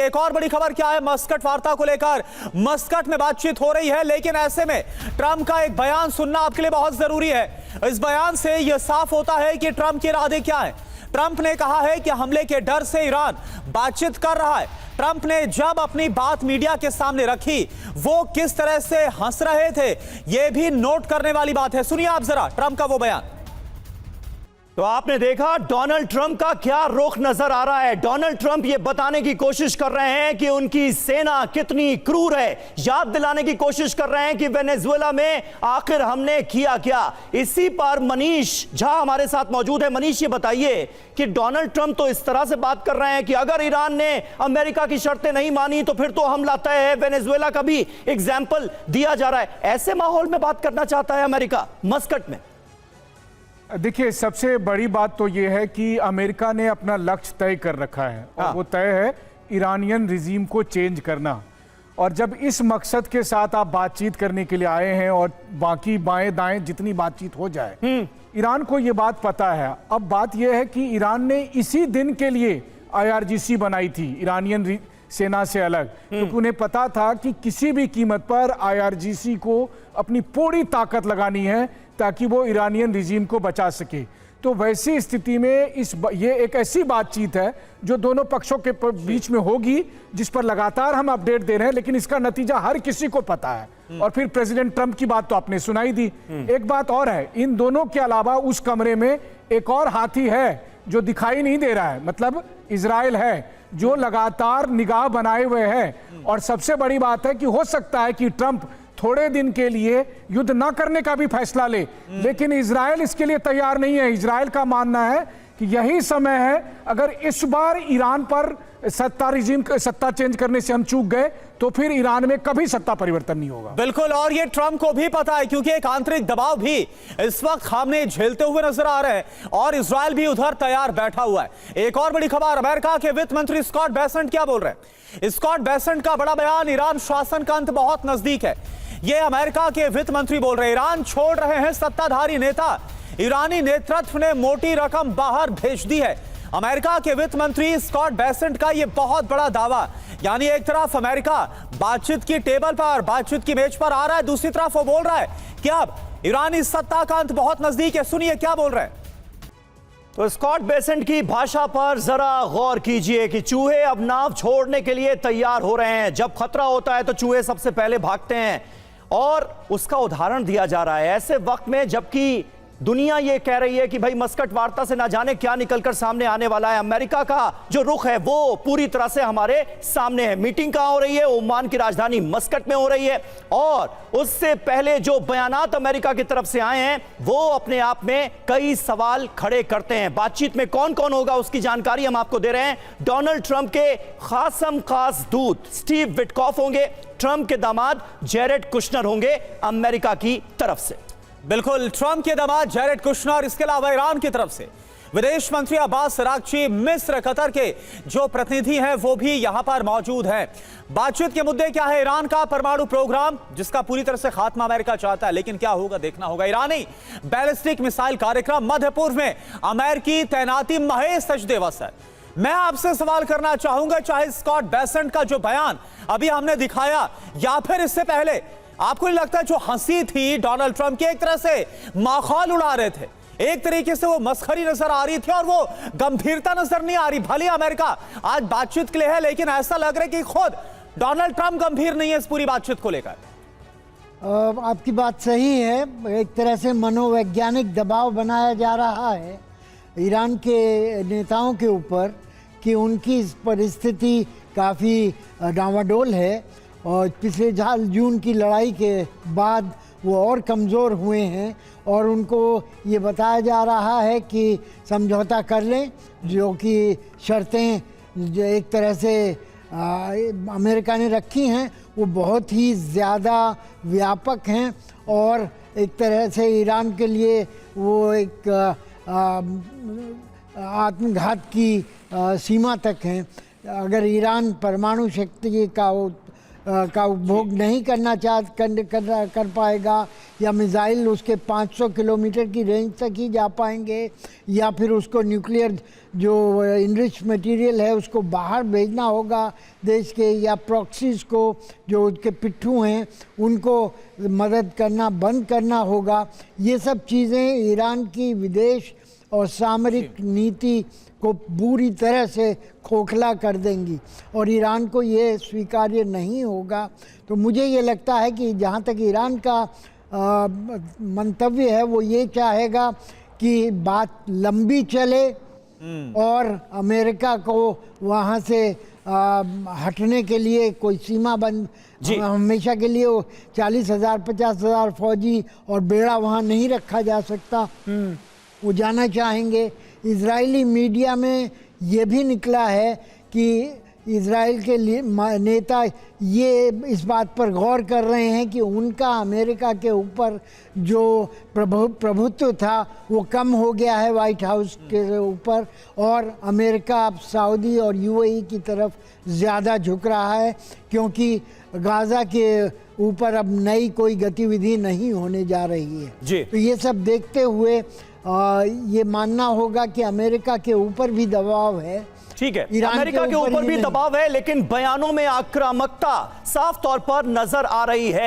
एक और बड़ी खबर क्या है मस्कट वार्ता को लेकर। मस्कट में बातचीत हो रही है, लेकिन ऐसे में ट्रंप का एक बयान सुनना आपके लिए बहुत जरूरी है। इस बयान से यह साफ होता है कि ट्रंप के इरादे क्या हैं। ट्रंप ने कहा है कि हमले के डर से ईरान बातचीत कर रहा है। ट्रंप ने जब अपनी बात मीडिया के सामने रखी, वो किस तरह से हंस रहे थे, यह भी नोट करने वाली बात है। सुनिए आप जरा ट्रंप का वो बयान। तो आपने देखा डोनाल्ड ट्रंप का क्या रुख नजर आ रहा है। डोनाल्ड ट्रंप ये बताने की कोशिश कर रहे हैं कि उनकी सेना कितनी क्रूर है, याद दिलाने की कोशिश कर रहे हैं कि वेनेजुएला में आखिर हमने किया क्या। इसी पर मनीष झा हमारे साथ मौजूद है। मनीष, ये बताइए कि डोनाल्ड ट्रंप तो इस तरह से बात कर रहे हैं कि अगर ईरान ने अमेरिका की शर्तें नहीं मानी तो फिर तो हमला तय है। वेनेजुएला का भी एग्जाम्पल दिया जा रहा है। ऐसे माहौल में बात करना चाहता है अमेरिका मस्कट में। देखिए, सबसे बड़ी बात तो यह है कि अमेरिका ने अपना लक्ष्य तय कर रखा है और वो तय है ईरानियन रिजीम को चेंज करना। और जब इस मकसद के साथ आप बातचीत करने के लिए आए हैं और बाकी बाएं दाएं जितनी बातचीत हो जाए, ईरान को ये बात पता है। अब बात यह है कि ईरान ने इसी दिन के लिए IRGC बनाई थी, ईरानियन सेना से अलग, क्योंकि उन्हें पता था कि किसी भी कीमत पर IRGC को अपनी पूरी ताकत लगानी है ताकि वो ईरानियन रिजीम को बचा सके। तो वैसी स्थिति में ये एक ऐसी बातचीत है जो दोनों पक्षों के बीच में होगी, जिस पर लगातार हम अपडेट दे रहे हैं, लेकिन इसका नतीजा हर किसी को पता है। और फिर प्रेसिडेंट ट्रंप की बात तो आपने सुनाई दी। एक बात और है, इन दोनों के अलावा उस कमरे में एक और हाथी है जो दिखाई नहीं दे रहा है, मतलब इजराइल है, जो लगातार निगाह बनाए हुए है। और सबसे बड़ी बात है कि हो सकता है कि ट्रंप थोड़े दिन के लिए युद्ध न करने का भी फैसला ले, लेकिन इजराइल इसके लिए तैयार नहीं है। इजराइल का मानना है कि यही समय है, अगर इस बार ईरान पर सत्ता चेंज करने से हम चूक गए तो फिर ईरान में कभी सत्ता परिवर्तन नहीं होगा। बिल्कुल, और ये ट्रंप को भी पता है, क्योंकि एक आंतरिक दबाव भी इस वक्त खामने झेलते हुए नजर आ रहे हैं और इजराइल भी उधर तैयार बैठा हुआ है। एक और बड़ी खबर, अमेरिका के वित्त मंत्री स्कॉट बेसेंट क्या बोल रहे हैं। स्कॉट बेसेंट का बड़ा बयान, ईरान शासन का अंत बहुत नजदीक है। ये अमेरिका के वित्त मंत्री बोल रहे हैं। ईरान छोड़ रहे हैं सत्ताधारी नेता, ईरानी नेतृत्व ने मोटी रकम बाहर भेज दी है। अमेरिका के वित्त मंत्री स्कॉट बेसेंट का यह बहुत बड़ा दावा, यानी एक तरफ अमेरिका बातचीत की टेबल पर, बातचीत की मेज पर आ रहा है, दूसरी तरफ वो बोल रहा है कि अब ईरानी सत्ता का अंत बहुत नजदीक है। सुनिए क्या बोल रहे हैं। तो स्कॉट बेसेंट की भाषा पर जरा गौर कीजिए कि चूहे अब नाव छोड़ने के लिए तैयार हो रहे हैं। जब खतरा होता है तो चूहे सबसे पहले भागते हैं, और उसका उदाहरण दिया जा रहा है ऐसे वक्त में जबकि दुनिया ये कह रही है कि भाई मस्कट वार्ता से ना जाने क्या निकलकर सामने आने वाला है। अमेरिका का जो रुख है वो पूरी तरह से हमारे सामने है। मीटिंग कहां हो रही है? ओमान की राजधानी मस्कट में हो रही है। और उससे पहले जो बयानात अमेरिका की तरफ से आए हैं वो अपने आप में कई सवाल खड़े करते हैं। बातचीत में कौन कौन होगा उसकी जानकारी हम आपको दे रहे हैं। डोनाल्ड ट्रंप के खासम खास दूत स्टीव विटकॉफ होंगे, ट्रंप के दामाद जैरेड कुशनर होंगे अमेरिका की तरफ से। बिल्कुल, ट्रंप के दामाद जैरेड कुशनर, इसके अलावा ईरान की तरफ से विदेश मंत्री अब्बास अरागची, मिस्र, कतर के जो प्रतिनिधि हैं वो भी यहां पर मौजूद हैं। बातचीत के मुद्दे क्या है? ईरान का परमाणु प्रोग्राम, जिसका पूरी तरह से खात्मा अमेरिका चाहता है, लेकिन क्या होगा देखना होगा। ईरानी बैलिस्टिक मिसाइल कार्यक्रम, मध्य पूर्व में अमेरिकी तैनाती महज सजदेवस है। मैं आपसे सवाल करना चाहूंगा, चाहे स्कॉट बेसेंट का जो बयान अभी हमने दिखाया या फिर इससे पहले, आपको नहीं लगता जो हंसी थी डोनाल्ड ट्रंप की, एक तरह से माखौल उड़ा रहे थे, एक तरीके से वो मस्खरी नजर आ रही थी और वो गंभीरता नजर नहीं आ रही। भले अमेरिका आज बातचीत के लिए है, लेकिन ऐसा लग रहा है कि खुद डोनाल्ड ट्रंप गंभीर नहीं है इस पूरी बातचीत को लेकर। आपकी बात सही है, एक तरह से मनोवैज्ञानिक दबाव बनाया जा रहा है ईरान के नेताओं के ऊपर कि उनकी परिस्थिति काफ़ी डावाडोल है और पिछले साल जून की लड़ाई के बाद वो और कमज़ोर हुए हैं और उनको ये बताया जा रहा है कि समझौता कर लें, जो कि शर्तें जो एक तरह से अमेरिका ने रखी हैं वो बहुत ही ज़्यादा व्यापक हैं और एक तरह से ईरान के लिए वो एक आत्मघात की सीमा तक हैं। अगर ईरान परमाणु शक्ति का का उपभोग नहीं करना कर पाएगा, या मिसाइल उसके 500 किलोमीटर की रेंज तक ही जा पाएंगे, या फिर उसको न्यूक्लियर जो इनरिच मटेरियल है उसको बाहर भेजना होगा देश के, या प्रॉक्सीज को जो उसके पिट्ठू हैं उनको मदद करना बंद करना होगा। ये सब चीज़ें ईरान की विदेश और सामरिक नीति को पूरी तरह से खोखला कर देंगी और ईरान को ये स्वीकार्य नहीं होगा। तो मुझे ये लगता है कि जहाँ तक ईरान का मंतव्य है वो ये चाहेगा कि बात लंबी चले और अमेरिका को वहाँ से हटने के लिए कोई सीमा बंद, हमेशा के लिए 40,000 50,000 फौजी और बेड़ा वहाँ नहीं रखा जा सकता, वो जाना चाहेंगे। इजरायली मीडिया में ये भी निकला है कि इजराइल के नेता ये इस बात पर गौर कर रहे हैं कि उनका अमेरिका के ऊपर जो प्रभुत्व था वो कम हो गया है वाइट हाउस के ऊपर, और अमेरिका अब सऊदी और यूएई की तरफ ज़्यादा झुक रहा है, क्योंकि गाज़ा के ऊपर अब नई कोई गतिविधि नहीं होने जा रही है जी। तो ये सब देखते हुए ये मानना होगा कि अमेरिका के ऊपर भी दबाव है। ठीक है, अमेरिका के ऊपर भी दबाव है, लेकिन बयानों में आक्रामकता साफ तौर पर नजर आ रही है।